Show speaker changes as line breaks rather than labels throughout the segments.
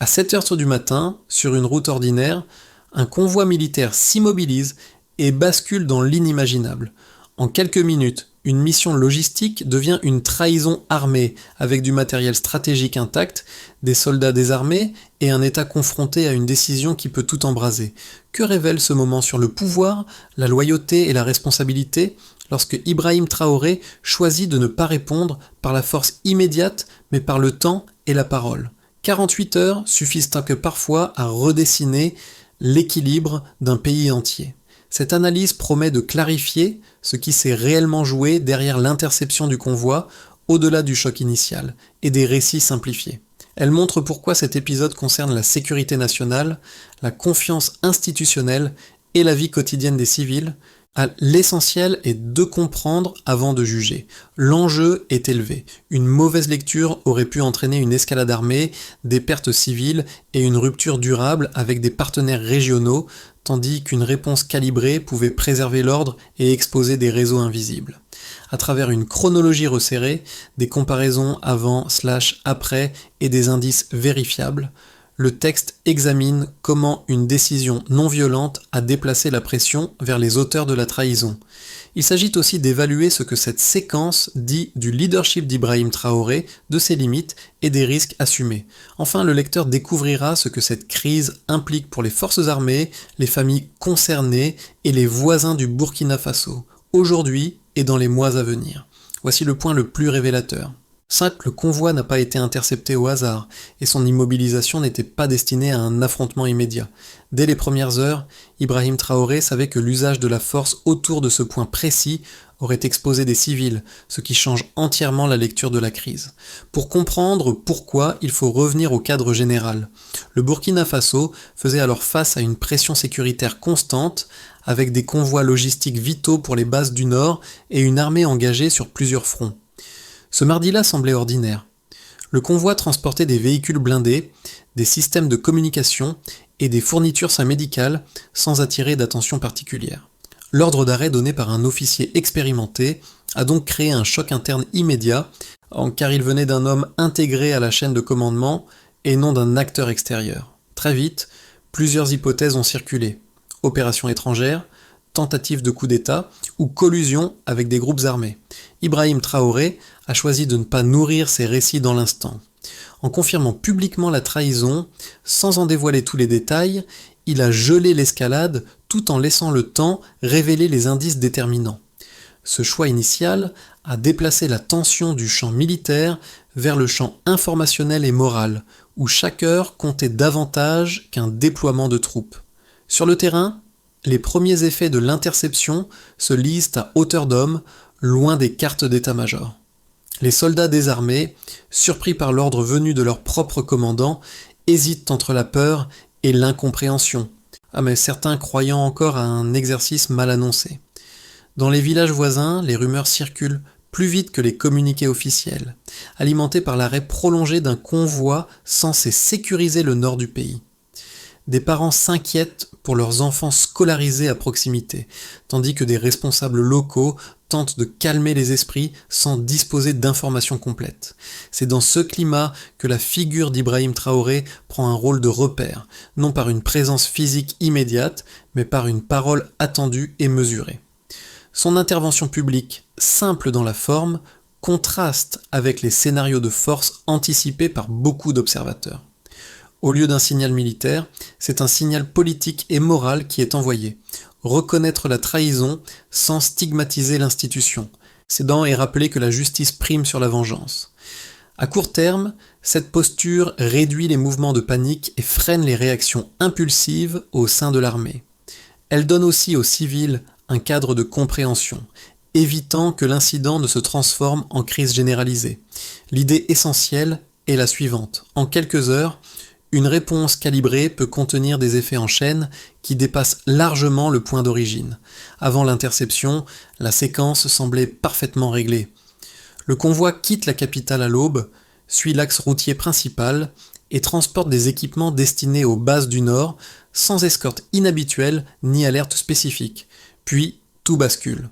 À 7 heures du matin, sur une route ordinaire, un convoi militaire s'immobilise et bascule dans l'inimaginable. En quelques minutes, une mission logistique devient une trahison armée, avec du matériel stratégique intact, des soldats désarmés et un État confronté à une décision qui peut tout embraser. Que révèle ce moment sur le pouvoir, la loyauté et la responsabilité lorsque Ibrahim Traoré choisit de ne pas répondre par la force immédiate, mais par le temps et la parole? 48 heures suffisent que parfois à redessiner l'équilibre d'un pays entier. Cette analyse promet de clarifier ce qui s'est réellement joué derrière l'interception du convoi, au-delà du choc initial, et des récits simplifiés. Elle montre pourquoi cet épisode concerne la sécurité nationale, la confiance institutionnelle et la vie quotidienne des civils. L'essentiel est de comprendre avant de juger. L'enjeu est élevé. Une mauvaise lecture aurait pu entraîner une escalade armée, des pertes civiles et une rupture durable avec des partenaires régionaux, tandis qu'une réponse calibrée pouvait préserver l'ordre et exposer des réseaux invisibles. À travers une chronologie resserrée, des comparaisons avant/après et des indices vérifiables, le texte examine comment une décision non violente a déplacé la pression vers les auteurs de la trahison. Il s'agit aussi d'évaluer ce que cette séquence dit du leadership d'Ibrahim Traoré, de ses limites et des risques assumés. Enfin, le lecteur découvrira ce que cette crise implique pour les forces armées, les familles concernées et les voisins du Burkina Faso, aujourd'hui et dans les mois à venir. Voici le point le plus révélateur. 5. Le convoi n'a pas été intercepté au hasard, et son immobilisation n'était pas destinée à un affrontement immédiat. Dès les premières heures, Ibrahim Traoré savait que l'usage de la force autour de ce point précis aurait exposé des civils, ce qui change entièrement la lecture de la crise. Pour comprendre pourquoi, il faut revenir au cadre général. Le Burkina Faso faisait alors face à une pression sécuritaire constante, avec des convois logistiques vitaux pour les bases du Nord et une armée engagée sur plusieurs fronts. Ce mardi-là semblait ordinaire. Le convoi transportait des véhicules blindés, des systèmes de communication et des fournitures médicales sans attirer d'attention particulière. L'ordre d'arrêt donné par un officier expérimenté a donc créé un choc interne immédiat, car il venait d'un homme intégré à la chaîne de commandement et non d'un acteur extérieur. Très vite, plusieurs hypothèses ont circulé. Opération étrangère, tentative de coup d'État ou collusion avec des groupes armés. Ibrahim Traoré a choisi de ne pas nourrir ses récits dans l'instant. En confirmant publiquement la trahison, sans en dévoiler tous les détails, il a gelé l'escalade tout en laissant le temps révéler les indices déterminants. Ce choix initial a déplacé la tension du champ militaire vers le champ informationnel et moral, où chaque heure comptait davantage qu'un déploiement de troupes. Sur le terrain, les premiers effets de l'interception se lisent à hauteur d'homme, loin des cartes d'état-major. Les soldats désarmés, surpris par l'ordre venu de leur propre commandant, hésitent entre la peur et l'incompréhension, mais certains croyant encore à un exercice mal annoncé. Dans les villages voisins, les rumeurs circulent plus vite que les communiqués officiels, alimentés par l'arrêt prolongé d'un convoi censé sécuriser le nord du pays. Des parents s'inquiètent pour leurs enfants scolarisés à proximité, tandis que des responsables locaux tentent de calmer les esprits sans disposer d'informations complètes. C'est dans ce climat que la figure d'Ibrahim Traoré prend un rôle de repère, non par une présence physique immédiate, mais par une parole attendue et mesurée. Son intervention publique, simple dans la forme, contraste avec les scénarios de force anticipés par beaucoup d'observateurs. Au lieu d'un signal militaire, c'est un signal politique et moral qui est envoyé. Reconnaître la trahison sans stigmatiser l'institution. Cédant et rappeler que la justice prime sur la vengeance. À court terme, cette posture réduit les mouvements de panique et freine les réactions impulsives au sein de l'armée. Elle donne aussi aux civils un cadre de compréhension, évitant que l'incident ne se transforme en crise généralisée. L'idée essentielle est la suivante. En quelques heures, une réponse calibrée peut contenir des effets en chaîne qui dépassent largement le point d'origine. Avant l'interception, la séquence semblait parfaitement réglée. Le convoi quitte la capitale à l'aube, suit l'axe routier principal et transporte des équipements destinés aux bases du Nord, sans escorte inhabituelle ni alerte spécifique. Puis, tout bascule.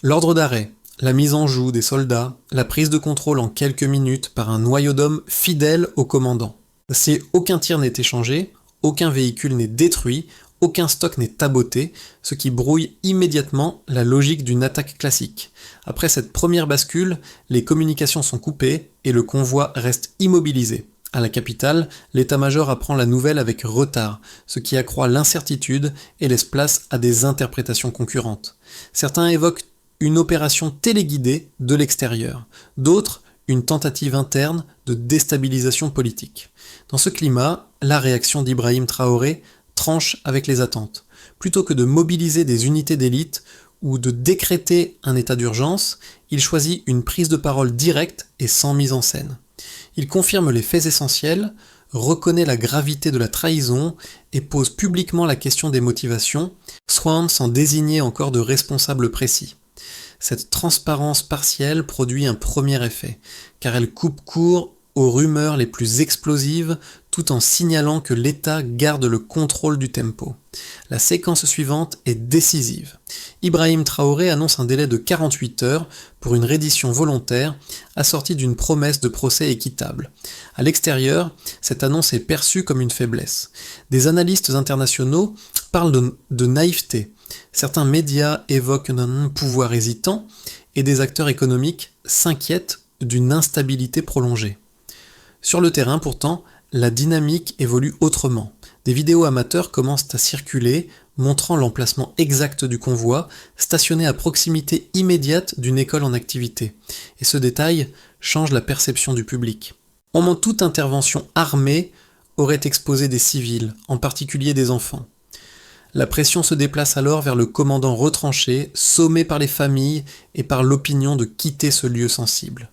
L'ordre d'arrêt, la mise en joue des soldats, la prise de contrôle en quelques minutes par un noyau d'hommes fidèles au commandant. Si aucun tir n'est échangé, aucun véhicule n'est détruit, aucun stock n'est taboté, ce qui brouille immédiatement la logique d'une attaque classique. Après cette première bascule, les communications sont coupées et le convoi reste immobilisé. À la capitale, l'état-major apprend la nouvelle avec retard, ce qui accroît l'incertitude et laisse place à des interprétations concurrentes. Certains évoquent une opération téléguidée de l'extérieur, d'autres une tentative interne de déstabilisation politique. Dans ce climat, la réaction d'Ibrahim Traoré tranche avec les attentes. Plutôt que de mobiliser des unités d'élite ou de décréter un état d'urgence, il choisit une prise de parole directe et sans mise en scène. Il confirme les faits essentiels, reconnaît la gravité de la trahison et pose publiquement la question des motivations, sans désigner encore de responsable précis. Cette transparence partielle produit un premier effet, car elle coupe court aux rumeurs les plus explosives tout en signalant que l'État garde le contrôle du tempo. La séquence suivante est décisive. Ibrahim Traoré annonce un délai de 48 heures pour une reddition volontaire assortie d'une promesse de procès équitable. À l'extérieur, cette annonce est perçue comme une faiblesse. Des analystes internationaux parlent de naïveté. Certains médias évoquent un pouvoir hésitant et des acteurs économiques s'inquiètent d'une instabilité prolongée. Sur le terrain, pourtant, la dynamique évolue autrement. Des vidéos amateurs commencent à circuler, montrant l'emplacement exact du convoi, stationné à proximité immédiate d'une école en activité. Et ce détail change la perception du public. Toute intervention armée aurait exposé des civils, en particulier des enfants. La pression se déplace alors vers le commandant retranché, sommé par les familles et par l'opinion de quitter ce lieu sensible.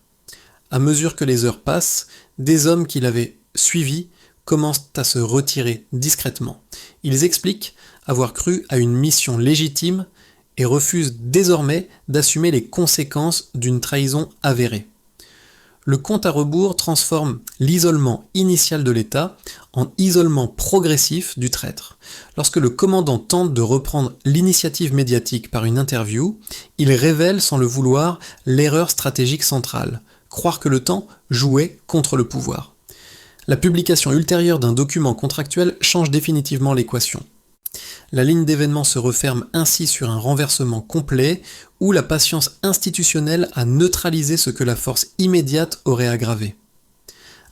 À mesure que les heures passent, des hommes qui l'avaient suivi commencent à se retirer discrètement. Ils expliquent avoir cru à une mission légitime et refusent désormais d'assumer les conséquences d'une trahison avérée. Le compte à rebours transforme l'isolement initial de l'État en isolement progressif du traître. Lorsque le commandant tente de reprendre l'initiative médiatique par une interview, il révèle sans le vouloir l'erreur stratégique centrale, croire que le temps jouait contre le pouvoir. La publication ultérieure d'un document contractuel change définitivement l'équation. La ligne d'événements se referme ainsi sur un renversement complet où la patience institutionnelle a neutralisé ce que la force immédiate aurait aggravé.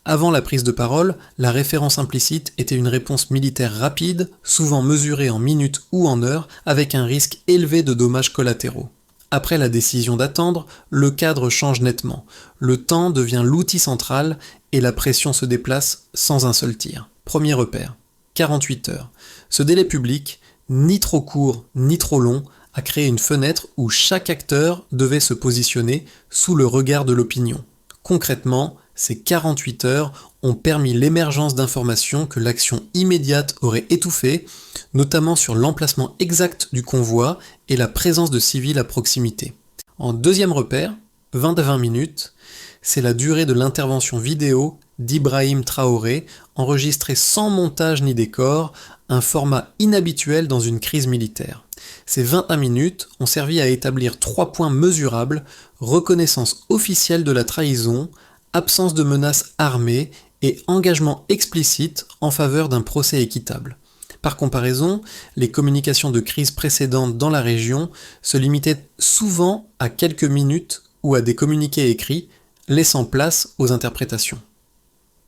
Avant la prise de parole, la référence implicite était une réponse militaire rapide, souvent mesurée en minutes ou en heures, avec un risque élevé de dommages collatéraux. Après la décision d'attendre, le cadre change nettement. Le temps devient l'outil central et la pression se déplace sans un seul tir. Premier repère, 48 heures. Ce délai public, ni trop court ni trop long, a créé une fenêtre où chaque acteur devait se positionner sous le regard de l'opinion. Concrètement, ces 48 heures ont permis l'émergence d'informations que l'action immédiate aurait étouffées, notamment sur l'emplacement exact du convoi et la présence de civils à proximité. En deuxième repère, 20 minutes, c'est la durée de l'intervention vidéo d'Ibrahim Traoré, enregistrée sans montage ni décor, un format inhabituel dans une crise militaire. Ces 21 minutes ont servi à établir 3 points mesurables: reconnaissance officielle de la trahison, absence de menaces armées et engagement explicite en faveur d'un procès équitable. Par comparaison, les communications de crise précédentes dans la région se limitaient souvent à quelques minutes ou à des communiqués écrits, laissant place aux interprétations.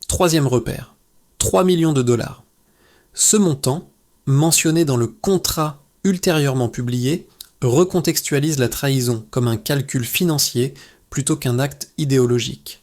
Troisième repère, 3 millions de dollars. Ce montant, mentionné dans le contrat ultérieurement publié, recontextualise la trahison comme un calcul financier plutôt qu'un acte idéologique.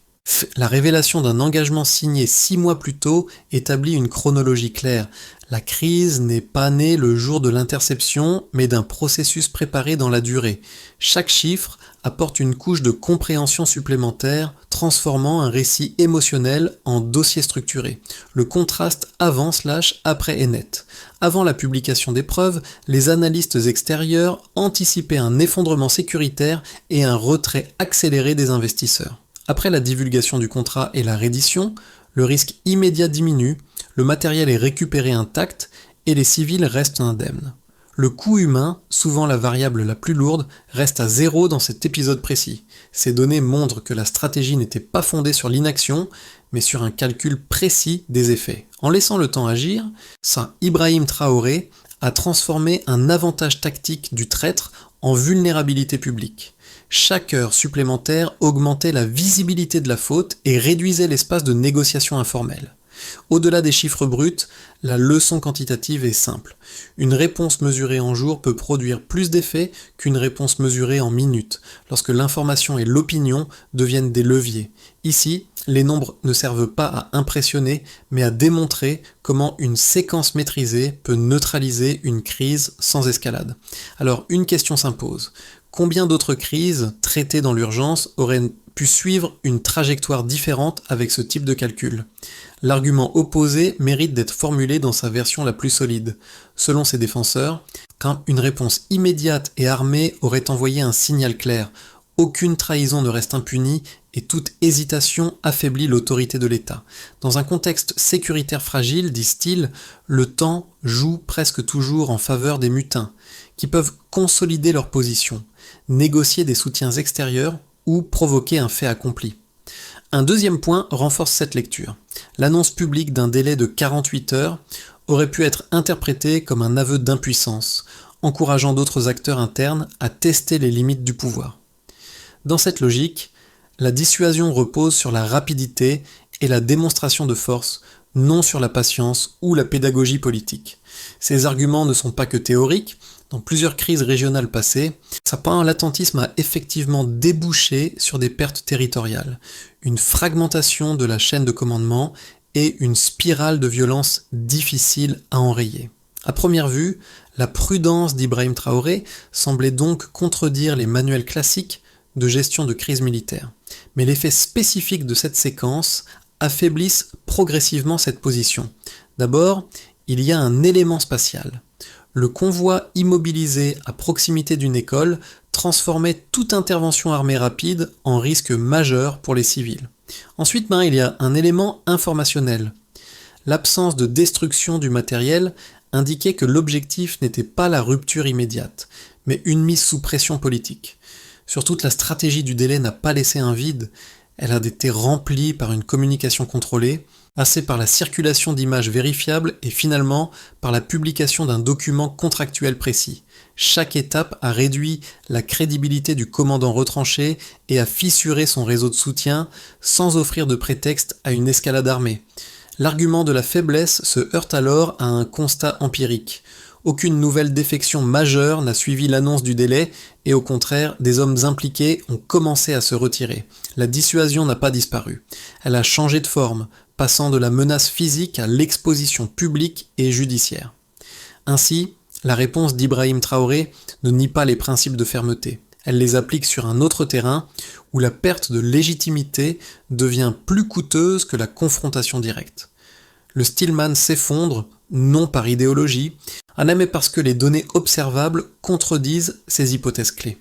La révélation d'un engagement signé 6 mois plus tôt établit une chronologie claire. La crise n'est pas née le jour de l'interception, mais d'un processus préparé dans la durée. Chaque chiffre apporte une couche de compréhension supplémentaire, transformant un récit émotionnel en dossier structuré. Le contraste avant/après est net. Avant la publication des preuves, les analystes extérieurs anticipaient un effondrement sécuritaire et un retrait accéléré des investisseurs. Après la divulgation du contrat et la reddition, le risque immédiat diminue, le matériel est récupéré intact et les civils restent indemnes. Le coût humain, souvent la variable la plus lourde, reste à 0 dans cet épisode précis. Ces données montrent que la stratégie n'était pas fondée sur l'inaction, mais sur un calcul précis des effets. En laissant le temps agir, Ibrahim Traoré a transformé un avantage tactique du traître en vulnérabilité publique. Chaque heure supplémentaire augmentait la visibilité de la faute et réduisait l'espace de négociation informelle. Au-delà des chiffres bruts, la leçon quantitative est simple. Une réponse mesurée en jours peut produire plus d'effets qu'une réponse mesurée en minutes, lorsque l'information et l'opinion deviennent des leviers. Ici, les nombres ne servent pas à impressionner, mais à démontrer comment une séquence maîtrisée peut neutraliser une crise sans escalade. Alors, une question s'impose. Combien d'autres crises traitées dans l'urgence auraient pu suivre une trajectoire différente avec ce type de calcul? L'argument opposé mérite d'être formulé dans sa version la plus solide. Selon ses défenseurs, quand une réponse immédiate et armée aurait envoyé un signal clair. Aucune trahison ne reste impunie et toute hésitation affaiblit l'autorité de l'État. Dans un contexte sécuritaire fragile, disent-ils, le temps joue presque toujours en faveur des mutins, qui peuvent consolider leur position, négocier des soutiens extérieurs ou provoquer un fait accompli. Un deuxième point renforce cette lecture. L'annonce publique d'un délai de 48 heures aurait pu être interprétée comme un aveu d'impuissance, encourageant d'autres acteurs internes à tester les limites du pouvoir. Dans cette logique, la dissuasion repose sur la rapidité et la démonstration de force, non sur la patience ou la pédagogie politique. Ces arguments ne sont pas que théoriques. Dans plusieurs crises régionales passées, l'attentisme a effectivement débouché sur des pertes territoriales, une fragmentation de la chaîne de commandement et une spirale de violence difficile à enrayer. À première vue, la prudence d'Ibrahim Traoré semblait donc contredire les manuels classiques de gestion de crise militaire. Mais l'effet spécifique de cette séquence affaiblissent progressivement cette position. D'abord, il y a un élément spatial. Le convoi immobilisé à proximité d'une école transformait toute intervention armée rapide en risque majeur pour les civils. Ensuite, il y a un élément informationnel. L'absence de destruction du matériel indiquait que l'objectif n'était pas la rupture immédiate, mais une mise sous pression politique. Surtout, la stratégie du délai n'a pas laissé un vide, elle a été remplie par une communication contrôlée, passée par la circulation d'images vérifiables et finalement par la publication d'un document contractuel précis. Chaque étape a réduit la crédibilité du commandant retranché et a fissuré son réseau de soutien sans offrir de prétexte à une escalade armée. L'argument de la faiblesse se heurte alors à un constat empirique. Aucune nouvelle défection majeure n'a suivi l'annonce du délai et au contraire, des hommes impliqués ont commencé à se retirer. La dissuasion n'a pas disparu. Elle a changé de forme, passant de la menace physique à l'exposition publique et judiciaire. Ainsi, la réponse d'Ibrahim Traoré ne nie pas les principes de fermeté. Elle les applique sur un autre terrain où la perte de légitimité devient plus coûteuse que la confrontation directe. Le Stillman s'effondre, non par idéologie, mais parce que les données observables contredisent ces hypothèses clés.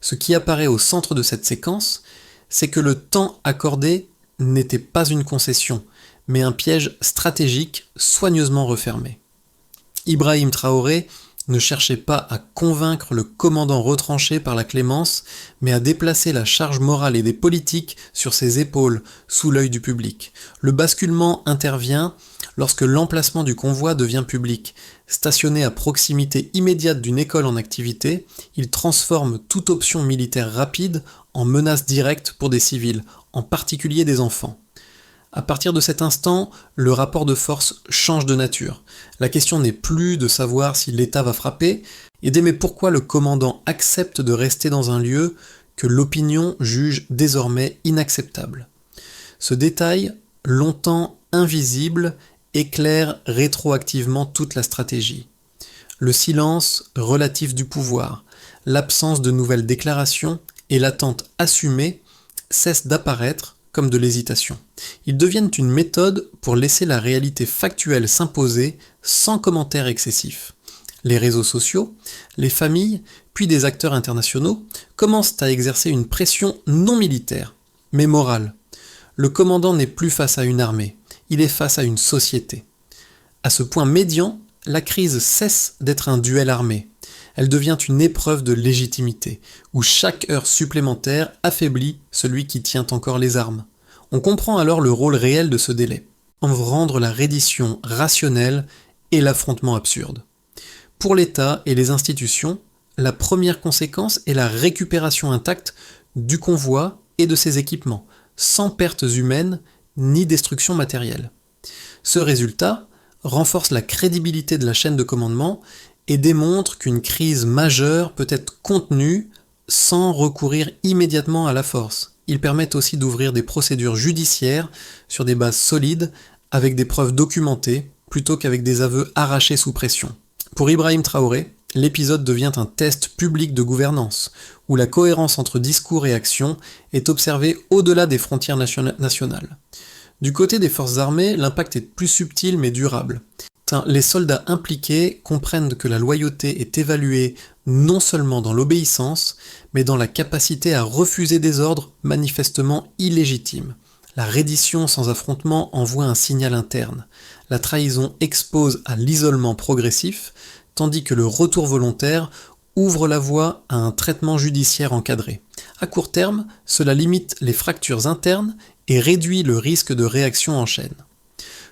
Ce qui apparaît au centre de cette séquence, c'est que le temps accordé n'était pas une concession, mais un piège stratégique soigneusement refermé. Ibrahim Traoré ne cherchait pas à convaincre le commandant retranché par la clémence, mais à déplacer la charge morale et des politiques sur ses épaules, sous l'œil du public. Le basculement intervient lorsque l'emplacement du convoi devient public. Stationné à proximité immédiate d'une école en activité, il transforme toute option militaire rapide en menace directe pour des civils, en particulier des enfants. À partir de cet instant, le rapport de force change de nature. La question n'est plus de savoir si l'État va frapper, mais pourquoi le commandant accepte de rester dans un lieu que l'opinion juge désormais inacceptable. Ce détail, longtemps invisible, éclaire rétroactivement toute la stratégie. Le silence relatif du pouvoir, l'absence de nouvelles déclarations et l'attente assumée cessent d'apparaître comme de l'hésitation. Ils deviennent une méthode pour laisser la réalité factuelle s'imposer sans commentaire excessif. Les réseaux sociaux, les familles, puis des acteurs internationaux commencent à exercer une pression non militaire, mais morale. Le commandant n'est plus face à une armée, il est face à une société. À ce point médian, la crise cesse d'être un duel armé. Elle devient une épreuve de légitimité, où chaque heure supplémentaire affaiblit celui qui tient encore les armes. On comprend alors le rôle réel de ce délai, en rendre la reddition rationnelle et l'affrontement absurde. Pour l'État et les institutions, la première conséquence est la récupération intacte du convoi et de ses équipements, sans pertes humaines ni destruction matérielle. Ce résultat renforce la crédibilité de la chaîne de commandement et démontre qu'une crise majeure peut être contenue sans recourir immédiatement à la force. Il permet aussi d'ouvrir des procédures judiciaires sur des bases solides avec des preuves documentées plutôt qu'avec des aveux arrachés sous pression. Pour Ibrahim Traoré, l'épisode devient un test public de gouvernance, où la cohérence entre discours et action est observée au-delà des frontières nationales. Du côté des forces armées, l'impact est plus subtil mais durable. Les soldats impliqués comprennent que la loyauté est évaluée non seulement dans l'obéissance, mais dans la capacité à refuser des ordres manifestement illégitimes. La reddition sans affrontement envoie un signal interne. La trahison expose à l'isolement progressif, tandis que le retour volontaire ouvre la voie à un traitement judiciaire encadré. À court terme, cela limite les fractures internes et réduit le risque de réaction en chaîne.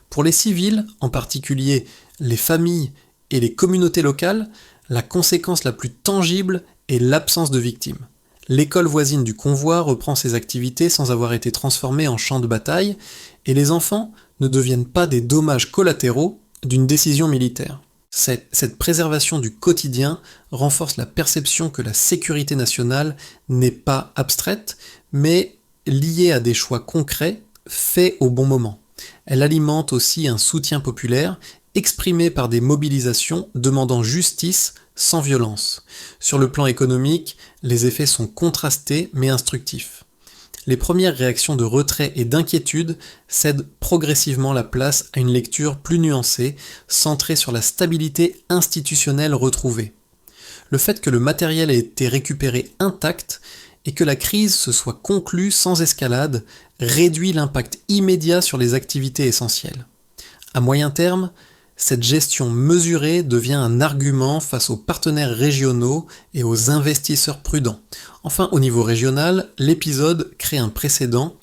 Pour les civils, en particulier les familles et les communautés locales, la conséquence la plus tangible est l'absence de victimes. L'école voisine du convoi reprend ses activités sans avoir été transformée en champ de bataille, et les enfants ne deviennent pas des dommages collatéraux d'une décision militaire. Cette préservation du quotidien renforce la perception que la sécurité nationale n'est pas abstraite, mais liée à des choix concrets, faits au bon moment. Elle alimente aussi un soutien populaire, exprimé par des mobilisations demandant justice sans violence. Sur le plan économique, les effets sont contrastés mais instructifs. Les premières réactions de retrait et d'inquiétude cèdent progressivement la place à une lecture plus nuancée, centrée sur la stabilité institutionnelle retrouvée. Le fait que le matériel ait été récupéré intact et que la crise se soit conclue sans escalade réduit l'impact immédiat sur les activités essentielles. À moyen terme, cette gestion mesurée devient un argument face aux partenaires régionaux et aux investisseurs prudents. Enfin, au niveau régional, l'épisode crée un précédent.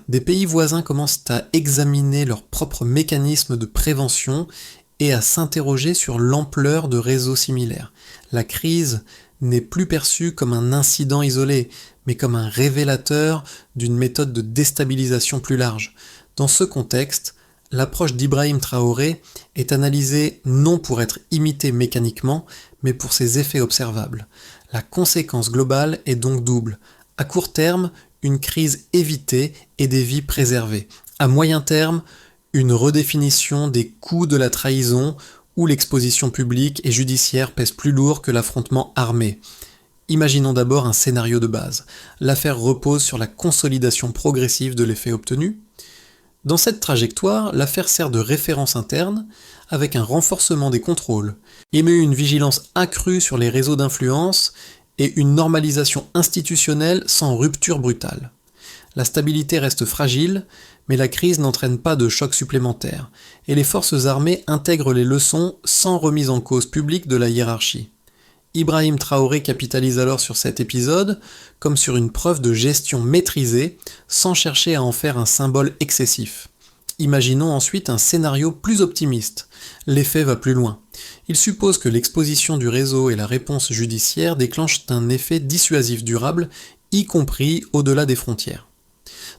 Des pays voisins commencent à examiner leurs propres mécanismes de prévention et à s'interroger sur l'ampleur de réseaux similaires. La crise n'est plus perçue comme un incident isolé, mais comme un révélateur d'une méthode de déstabilisation plus large. Dans ce contexte, l'approche d'Ibrahim Traoré est analysée non pour être imitée mécaniquement, mais pour ses effets observables. La conséquence globale est donc double. À court terme, une crise évitée et des vies préservées. À moyen terme, une redéfinition des coûts de la trahison où l'exposition publique et judiciaire pèse plus lourd que l'affrontement armé. Imaginons d'abord un scénario de base. L'affaire repose sur la consolidation progressive de l'effet obtenu. Dans cette trajectoire, l'affaire sert de référence interne avec un renforcement des contrôles, émet une vigilance accrue sur les réseaux d'influence et une normalisation institutionnelle sans rupture brutale. La stabilité reste fragile, mais la crise n'entraîne pas de choc supplémentaire, et les forces armées intègrent les leçons sans remise en cause publique de la hiérarchie. Ibrahim Traoré capitalise alors sur cet épisode comme sur une preuve de gestion maîtrisée, sans chercher à en faire un symbole excessif. Imaginons ensuite un scénario plus optimiste. L'effet va plus loin. Il suppose que l'exposition du réseau et la réponse judiciaire déclenchent un effet dissuasif durable, y compris au-delà des frontières.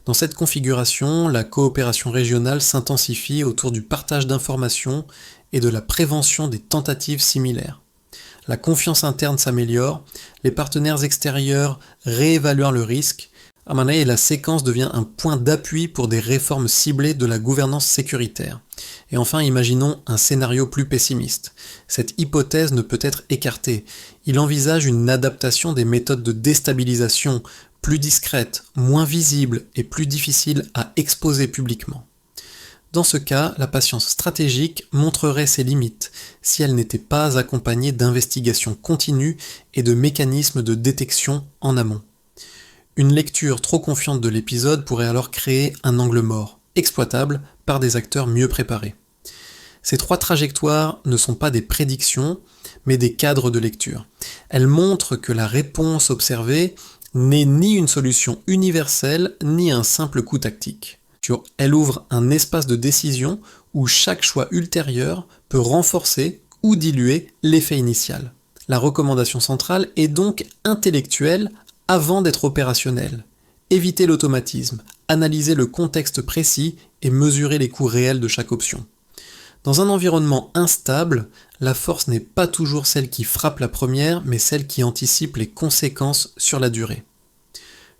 Dans cette configuration, la coopération régionale s'intensifie autour du partage d'informations et de la prévention des tentatives similaires. La confiance interne s'améliore, les partenaires extérieurs réévaluent le risque, et la séquence devient un point d'appui pour des réformes ciblées de la gouvernance sécuritaire. Et enfin, imaginons un scénario plus pessimiste. Cette hypothèse ne peut être écartée. Il envisage une adaptation des méthodes de déstabilisation plus discrètes, moins visibles et plus difficiles à exposer publiquement. Dans ce cas, la patience stratégique montrerait ses limites si elle n'était pas accompagnée d'investigations continues et de mécanismes de détection en amont. Une lecture trop confiante de l'épisode pourrait alors créer un angle mort, exploitable par des acteurs mieux préparés. Ces 3 trajectoires ne sont pas des prédictions, mais des cadres de lecture. Elles montrent que la réponse observée n'est ni une solution universelle, ni un simple coup tactique. Elle ouvre un espace de décision où chaque choix ultérieur peut renforcer ou diluer l'effet initial. La recommandation centrale est donc intellectuelle avant d'être opérationnelle. Éviter l'automatisme, analyser le contexte précis et mesurer les coûts réels de chaque option. Dans un environnement instable, la force n'est pas toujours celle qui frappe la première, mais celle qui anticipe les conséquences sur la durée.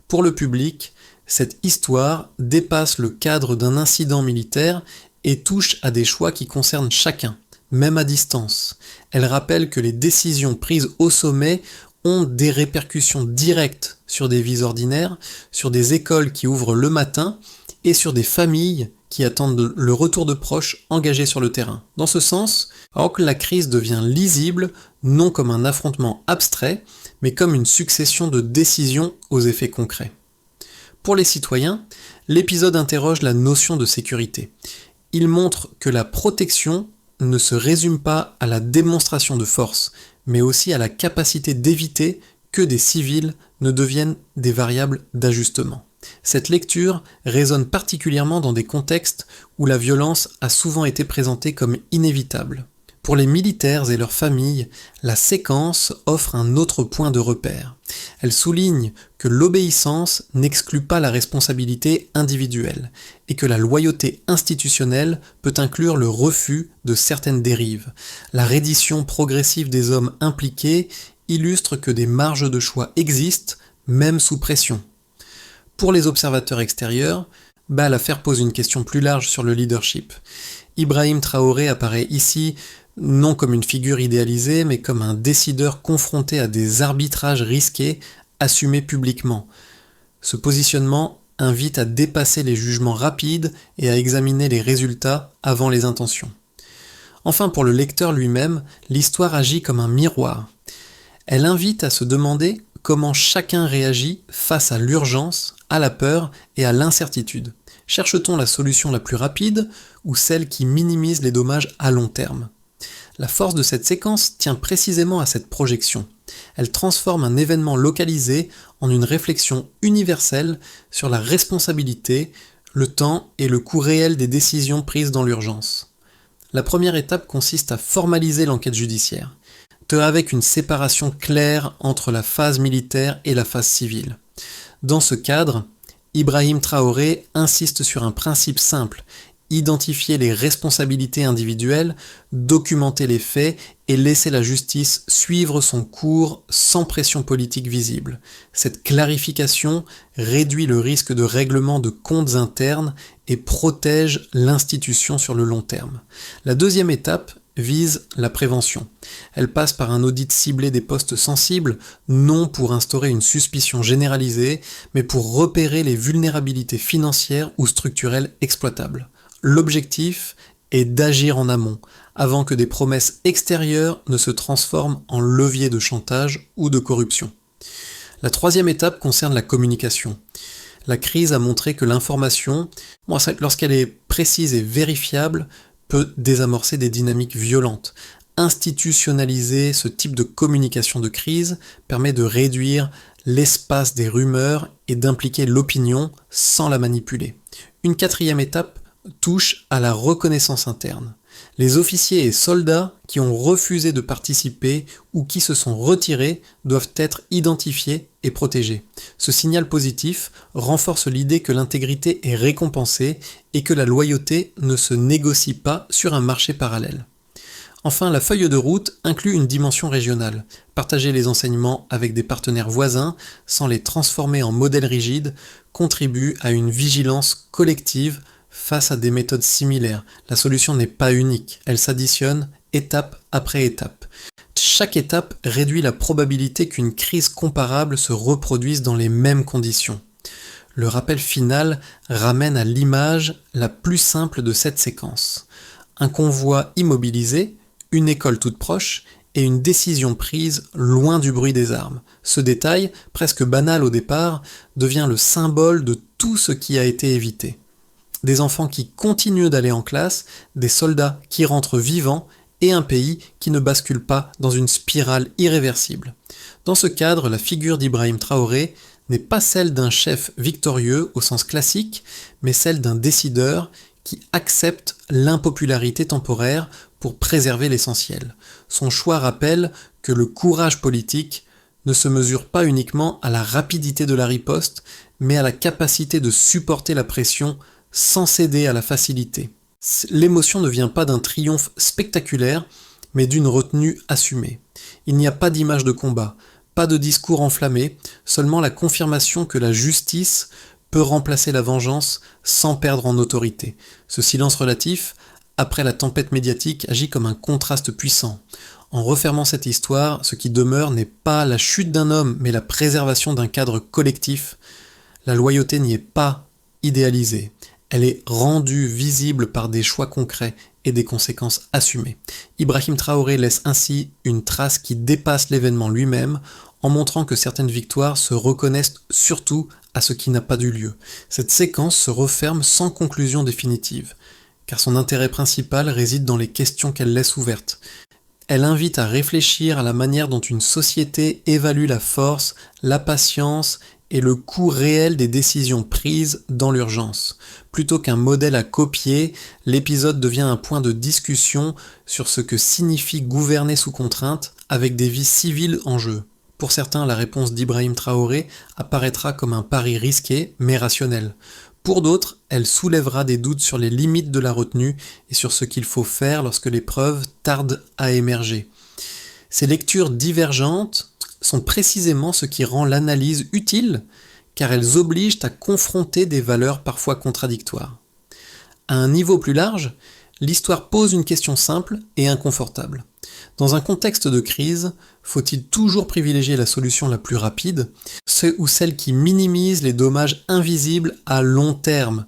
Pour le public, cette histoire dépasse le cadre d'un incident militaire et touche à des choix qui concernent chacun, même à distance. Elle rappelle que les décisions prises au sommet ont des répercussions directes sur des vies ordinaires, sur des écoles qui ouvrent le matin et sur des familles qui attendent le retour de proches engagés sur le terrain. Dans ce sens, la crise devient lisible, non comme un affrontement abstrait, mais comme une succession de décisions aux effets concrets. Pour les citoyens, l'épisode interroge la notion de sécurité. Il montre que la protection ne se résume pas à la démonstration de force, mais aussi à la capacité d'éviter que des civils ne deviennent des variables d'ajustement. Cette lecture résonne particulièrement dans des contextes où la violence a souvent été présentée comme inévitable. Pour les militaires et leurs familles, la séquence offre un autre point de repère. Elle souligne que l'obéissance n'exclut pas la responsabilité individuelle et que la loyauté institutionnelle peut inclure le refus de certaines dérives. La reddition progressive des hommes impliqués illustre que des marges de choix existent, même sous pression. Pour les observateurs extérieurs, l'affaire pose une question plus large sur le leadership. Ibrahim Traoré apparaît ici non comme une figure idéalisée, mais comme un décideur confronté à des arbitrages risqués, assumés publiquement. Ce positionnement invite à dépasser les jugements rapides et à examiner les résultats avant les intentions. Enfin, pour le lecteur lui-même, l'histoire agit comme un miroir. Elle invite à se demander comment chacun réagit face à l'urgence, à la peur et à l'incertitude. Cherche-t-on la solution la plus rapide ou celle qui minimise les dommages à long terme ? La force de cette séquence tient précisément à cette projection. Elle transforme un événement localisé en une réflexion universelle sur la responsabilité, le temps et le coût réel des décisions prises dans l'urgence. La première étape consiste à formaliser l'enquête judiciaire, avec une séparation claire entre la phase militaire et la phase civile. Dans ce cadre, Ibrahim Traoré insiste sur un principe simple: identifier les responsabilités individuelles, documenter les faits et laisser la justice suivre son cours sans pression politique visible. Cette clarification réduit le risque de règlement de comptes internes et protège l'institution sur le long terme. La deuxième étape vise la prévention. Elle passe par un audit ciblé des postes sensibles, non pour instaurer une suspicion généralisée, mais pour repérer les vulnérabilités financières ou structurelles exploitables. L'objectif est d'agir en amont, avant que des promesses extérieures ne se transforment en levier de chantage ou de corruption. La troisième étape concerne la communication. La crise a montré que l'information, lorsqu'elle est précise et vérifiable, peut désamorcer des dynamiques violentes. Institutionnaliser ce type de communication de crise permet de réduire l'espace des rumeurs et d'impliquer l'opinion sans la manipuler. Une quatrième étape touche à la reconnaissance interne. Les officiers et soldats qui ont refusé de participer ou qui se sont retirés doivent être identifiés et protégés. Ce signal positif renforce l'idée que l'intégrité est récompensée et que la loyauté ne se négocie pas sur un marché parallèle. Enfin, la feuille de route inclut une dimension régionale. Partager les enseignements avec des partenaires voisins sans les transformer en modèles rigides contribue à une vigilance collective face à des méthodes similaires. La solution n'est pas unique, elle s'additionne étape après étape. Chaque étape réduit la probabilité qu'une crise comparable se reproduise dans les mêmes conditions. Le rappel final ramène à l'image la plus simple de cette séquence. Un convoi immobilisé, une école toute proche et une décision prise loin du bruit des armes. Ce détail, presque banal au départ, devient le symbole de tout ce qui a été évité. des enfants qui continuent d'aller en classe, des soldats qui rentrent vivants et un pays qui ne bascule pas dans une spirale irréversible. Dans ce cadre, la figure d'Ibrahim Traoré n'est pas celle d'un chef victorieux au sens classique, mais celle d'un décideur qui accepte l'impopularité temporaire pour préserver l'essentiel. Son choix rappelle que le courage politique ne se mesure pas uniquement à la rapidité de la riposte, mais à la capacité de supporter la pression sans céder à la facilité. L'émotion ne vient pas d'un triomphe spectaculaire, mais d'une retenue assumée. Il n'y a pas d'image de combat, pas de discours enflammé, seulement la confirmation que la justice peut remplacer la vengeance sans perdre en autorité. Ce silence relatif, après la tempête médiatique, agit comme un contraste puissant. En refermant cette histoire, ce qui demeure n'est pas la chute d'un homme, mais la préservation d'un cadre collectif. La loyauté n'y est pas idéalisée. Elle est rendue visible par des choix concrets et des conséquences assumées. Ibrahim Traoré laisse ainsi une trace qui dépasse l'événement lui-même, en montrant que certaines victoires se reconnaissent surtout à ce qui n'a pas eu lieu. Cette séquence se referme sans conclusion définitive, car son intérêt principal réside dans les questions qu'elle laisse ouvertes. Elle invite à réfléchir à la manière dont une société évalue la force, la patience et le coût réel des décisions prises dans l'urgence. Plutôt qu'un modèle à copier, l'épisode devient un point de discussion sur ce que signifie gouverner sous contrainte avec des vies civiles en jeu. Pour certains, la réponse d'Ibrahim Traoré apparaîtra comme un pari risqué mais rationnel. Pour d'autres, elle soulèvera des doutes sur les limites de la retenue et sur ce qu'il faut faire lorsque les preuves tardent à émerger. Ces lectures divergentes sont précisément ce qui rend l'analyse utile, car elles obligent à confronter des valeurs parfois contradictoires. À un niveau plus large, l'histoire pose une question simple et inconfortable. Dans un contexte de crise, faut-il toujours privilégier la solution la plus rapide, ou celle qui minimise les dommages invisibles à long terme?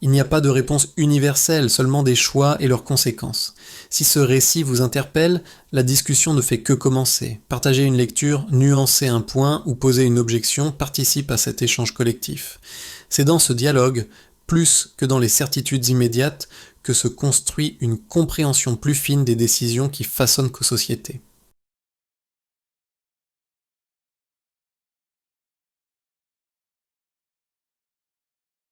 Il n'y a pas de réponse universelle, seulement des choix et leurs conséquences. Si ce récit vous interpelle, la discussion ne fait que commencer. Partager une lecture, nuancer un point ou poser une objection participe à cet échange collectif. C'est dans ce dialogue, plus que dans les certitudes immédiates, que se construit une compréhension plus fine des décisions qui façonnent nos sociétés.